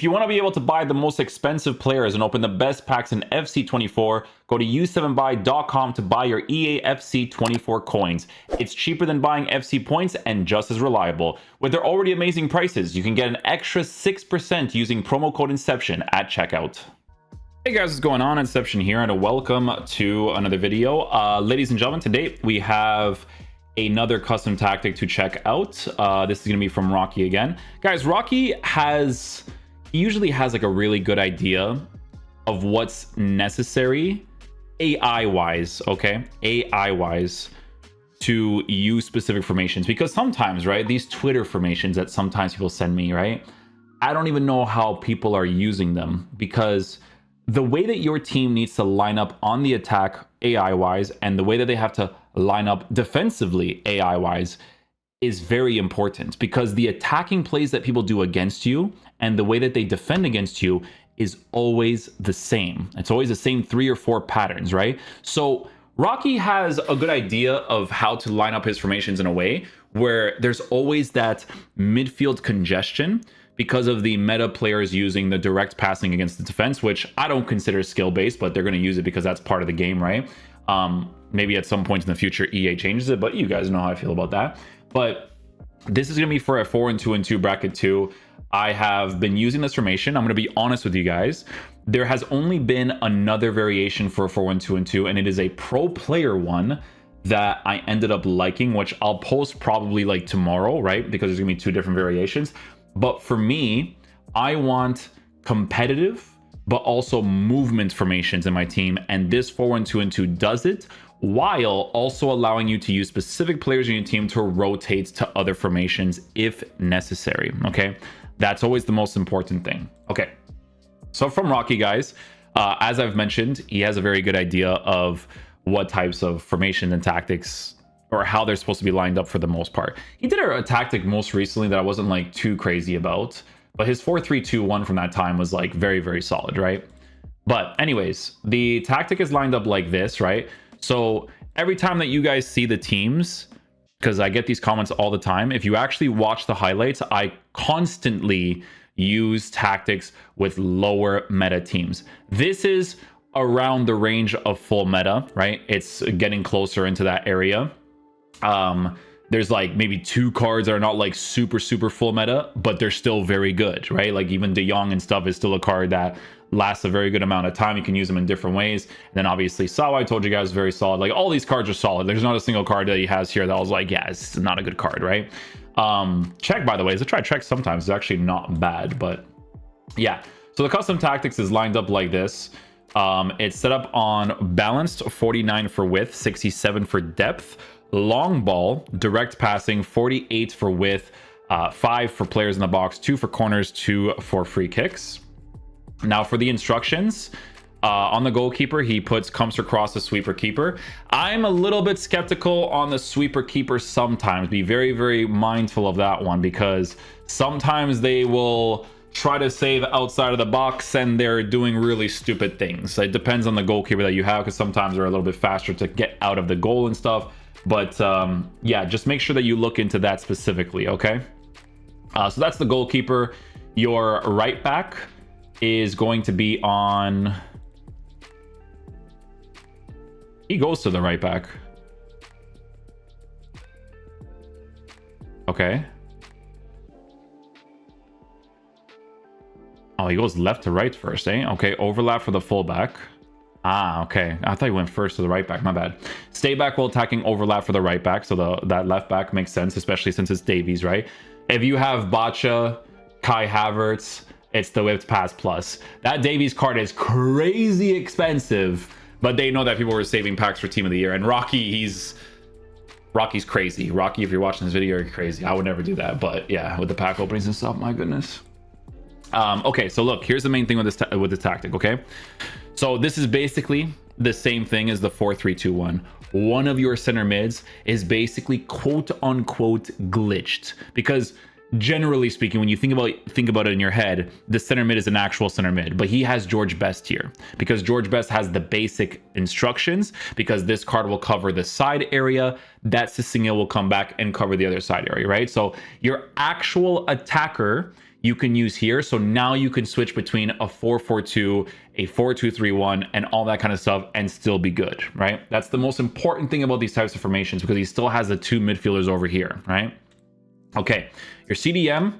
If you want to be able to buy the most expensive players and open the best packs in FC24, go to u7buy.com to buy your EA FC24 coins. It's cheaper than buying FC points and just as reliable. With their already amazing prices, you can get an extra 6% using promo code Inception at checkout. Hey guys, what's going on? Inception here, and welcome to another video. Ladies and gentlemen, today we have another custom tactic to check out. This is going to be from Rocky again. Guys, Rocky usually has like a really good idea of what's necessary AI-wise, okay? AI-wise to use specific formations. Because sometimes, right, these Twitter formations that sometimes people send me, right? I don't even know how people are using them, because the way that your team needs to line up on the attack AI-wise and the way that they have to line up defensively AI-wise is very important, because the attacking plays that people do against you and the way that they defend against you is always the same. It's always the same 3 or 4 patterns, right? So Rocky has a good idea of how to line up his formations in a way where there's always that midfield congestion because of the meta players using the direct passing against the defense, which I don't consider skill-based, but they're going to use it because that's part of the game, right? Maybe at some point in the future EA changes it, but you guys know how I feel about that. But this is going to be for a 4-2-2 bracket 2. I have been using this formation. I'm going to be honest with you guys. There has only been another variation for a 4-1-2-2, and it is a pro player one that I ended up liking, which I'll post probably like tomorrow, right? Because there's going to be 2 different variations. But for me, I want competitive, but also movement formations in my team. And this 4-1-2-2 does it, while also allowing you to use specific players in your team to rotate to other formations if necessary, okay? That's always the most important thing. Okay, so from Rocky, guys, as I've mentioned, he has a very good idea of what types of formation and tactics or how they're supposed to be lined up for the most part. He did a tactic most recently that I wasn't like too crazy about, but his 4-3-2-1 from that time was like very, very solid, right? But anyways, the tactic is lined up like this, right? So every time that you guys see the teams, because I get these comments all the time, if you actually watch the highlights, I constantly use tactics with lower meta teams. This is around the range of full meta, right? It's getting closer into that area. There's like maybe 2 cards that are not like super full meta, but they're still very good, right? Like even De Jong and stuff is still a card that lasts a very good amount of time. You can use them in different ways. And then obviously Sawa, I told you guys, is very solid. Like all these cards are solid. There's not a single card that he has here that I was like, yeah, it's not a good card, right? Check, by the way, is I try check sometimes. It's actually not bad, but yeah. So the custom tactics is lined up like this. It's set up on balanced, 49 for width, 67 for depth, long ball, direct passing, 48 for width, 5 for players in the box, 2 for corners, 2 for free kicks. Now for the instructions, on the goalkeeper, he comes across the sweeper keeper. I'm a little bit skeptical on the sweeper keeper sometimes. Be very, very mindful of that one, because sometimes they will try to save outside of the box and they're doing really stupid things. It depends on the goalkeeper that you have, because sometimes they're a little bit faster to get out of the goal and stuff. But yeah, just make sure that you look into that specifically, okay? So that's the goalkeeper. Your right back is going to be on... He goes to the right back. Okay. Oh, he goes left to right first, eh? Okay, overlap for the fullback. Ah, okay. I thought he went first to the right back. My bad. Stay back while attacking, overlap for the right back. So that left back makes sense, especially since it's Davies, right? If you have Bacha, Kai Havertz, it's the whipped pass plus. That Davies card is crazy expensive, but they know that people were saving packs for Team of the Year. And Rocky's crazy. Rocky, if you're watching this video, you're crazy. I would never do that. But yeah, with the pack openings and stuff, my goodness. Okay, so look, here's the main thing with this tactic, okay? So this is basically the same thing as the 4-3-2-1. One of your center mids is basically quote unquote glitched, because generally speaking, when you think about it in your head, the center mid is an actual center mid, but he has George Best here because George Best has the basic instructions, because this card will cover the side area, that Sissinga will come back and cover the other side area, right? So your actual attacker, you can use here. So now you can switch between a 4-4-2, a 4-2-3-1, and all that kind of stuff and still be good, right? That's the most important thing about these types of formations, because he still has the two midfielders over here, right? Okay, your CDM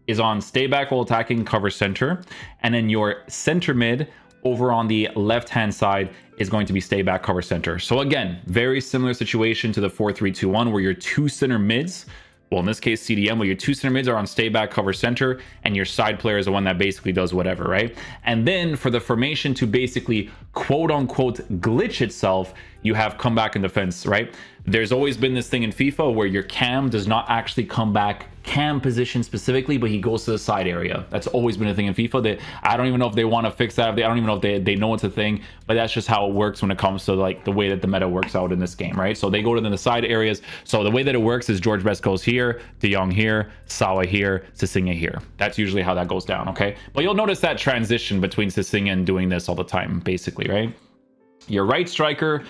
is on stay back while attacking, cover center, and then your center mid over on the left hand side is going to be stay back, cover center. So again, very similar situation to the 4-3-2-1 where your two center mids, well, in this case CDM, where your two center mids are on stay back, cover center, and your side player is the one that basically does whatever, right? And then for the formation to basically quote unquote glitch itself, you have come back in defense, right? There's always been this thing in FIFA where your cam does not actually come back cam position specifically, but he goes to the side area. That's always been a thing in FIFA. That I don't even know if they want to fix that. I don't even know if they know it's a thing, but that's just how it works when it comes to like the way that the meta works out in this game, right? So they go to the side areas. So the way that it works is George Best goes here, De Jong here, Sawa here, Sissinga here. That's usually how that goes down, okay? But you'll notice that transition between Sissinga and doing this all the time, basically, right? Your right striker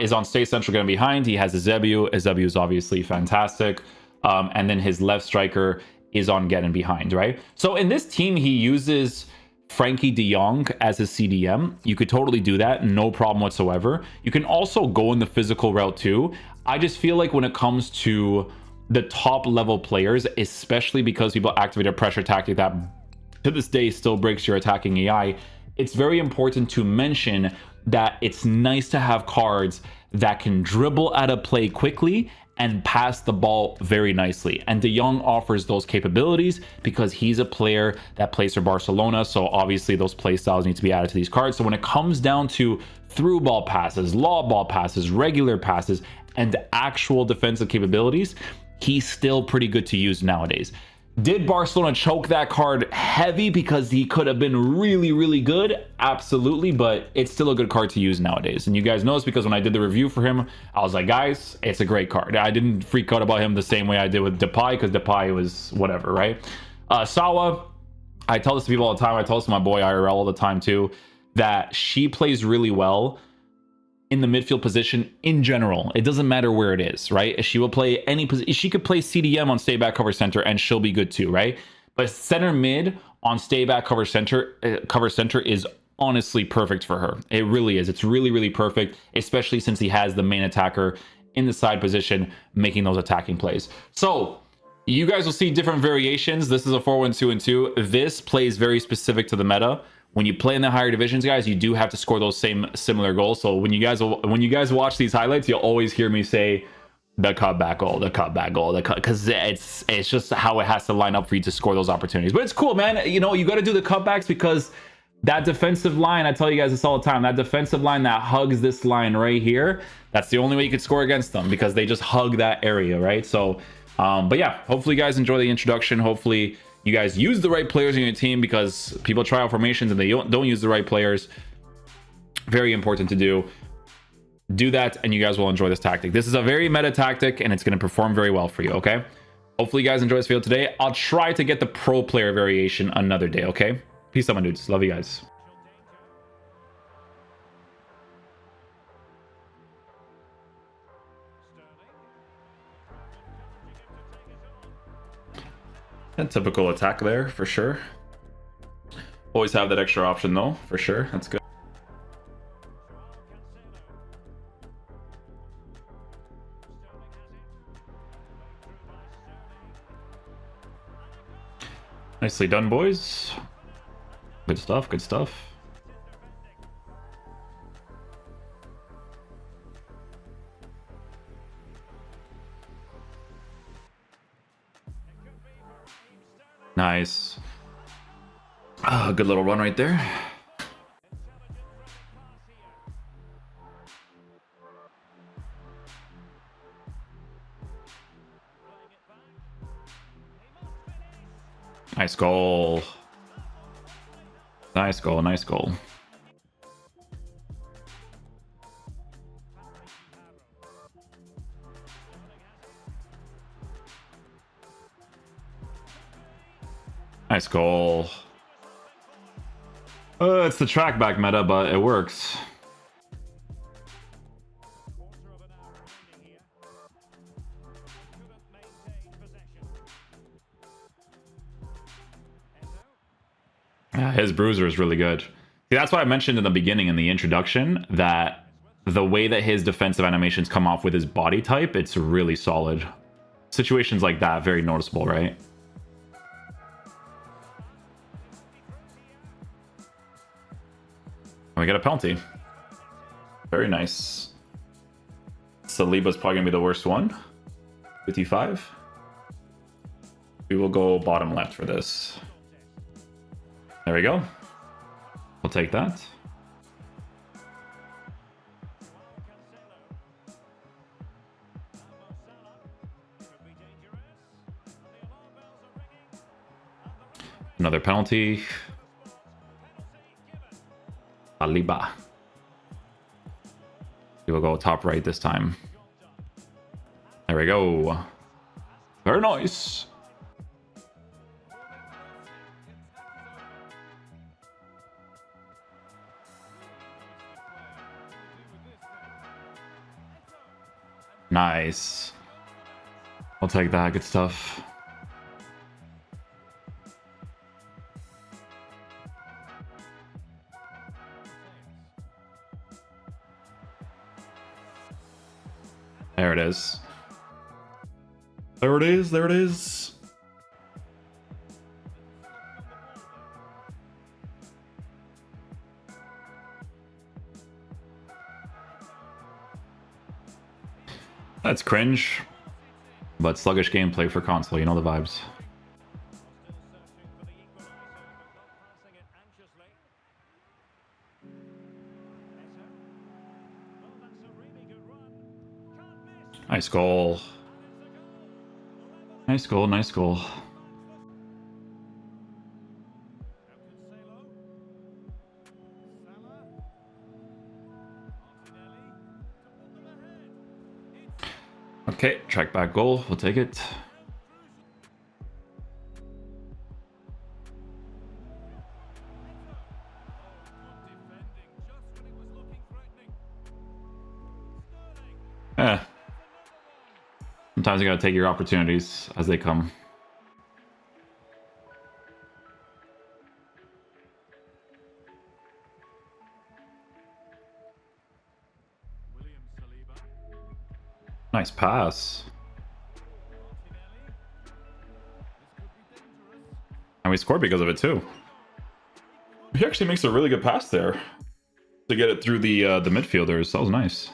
is on stay central, going behind. He has Ezebu. Ezebu is obviously fantastic. And then his left striker is on getting behind, right? So in this team, he uses Frankie de Jong as his CDM. You could totally do that, no problem whatsoever. You can also go in the physical route too. I just feel like when it comes to the top level players, especially because people activate a pressure tactic that to this day still breaks your attacking AI, it's very important to mention that it's nice to have cards that can dribble out of play quickly and pass the ball very nicely. And De Jong offers those capabilities because he's a player that plays for Barcelona. So obviously those play styles need to be added to these cards. So when it comes down to through ball passes, law ball passes, regular passes, and actual defensive capabilities, he's still pretty good to use nowadays. Did Barcelona choke that card heavy because he could have been really, really good? Absolutely, but it's still a good card to use nowadays. And you guys know this because when I did the review for him, I was like, guys, it's a great card. I didn't freak out about him the same way I did with Depay because Depay was whatever, right? Sawa, I tell this to people all the time. I tell this to my boy IRL all the time too, that she plays really well in the midfield position in general. It doesn't matter where it is, right? She will play any position. She could play CDM on stay back, cover center, and she'll be good too, right? But center mid on stay back, cover center is honestly perfect for her. It really is. It's really, really perfect, especially since he has the main attacker in the side position making those attacking plays. So you guys will see different variations. This is a 4-1-2-2. This plays very specific to the meta. When you play in the higher divisions, guys, you do have to score those similar goals. So when you guys watch these highlights, you'll always hear me say the cutback goal, because it's just how it has to line up for you to score those opportunities. But it's cool, man. You know, you got to do the cutbacks because that defensive line, I tell you guys this all the time, that defensive line that hugs this line right here, that's the only way you could score against them because they just hug that area, right? So, but yeah, hopefully you guys enjoy the introduction. Hopefully you guys use the right players in your team because people try out formations and they don't use the right players. Very important to do. Do that and you guys will enjoy this tactic. This is a very meta tactic and it's going to perform very well for you, okay? Hopefully you guys enjoy this video today. I'll try to get the pro player variation another day, okay? Peace out, my dudes. Love you guys. A typical attack there, for sure. Always have that extra option, though, for sure. That's good. Nicely done, boys. Good stuff, good stuff. Nice. Good little run right there. Nice goal. Nice goal, nice goal. Nice goal. It's the track back meta, but it works. His bruiser is really good. See, that's why I mentioned in the beginning in the introduction that the way that his defensive animations come off with his body type, it's really solid. Situations like that, very noticeable, right? And we get a penalty. Very nice. Saliba's probably going to be the worst one. 55. We will go bottom left for this. There we go. We'll take that. Another penalty. Saliba. We will go top right this time. There we go. Very nice. Nice. I'll take that. Good stuff. There it is. There it is. There it is. That's cringe, but sluggish gameplay for console. You know the vibes. Nice goal. Nice goal, nice goal. Okay, track back goal. We'll take it. Sometimes you gotta take your opportunities as they come. Nice pass. And we scored because of it too. He actually makes a really good pass there to get it through the midfielders. That was nice.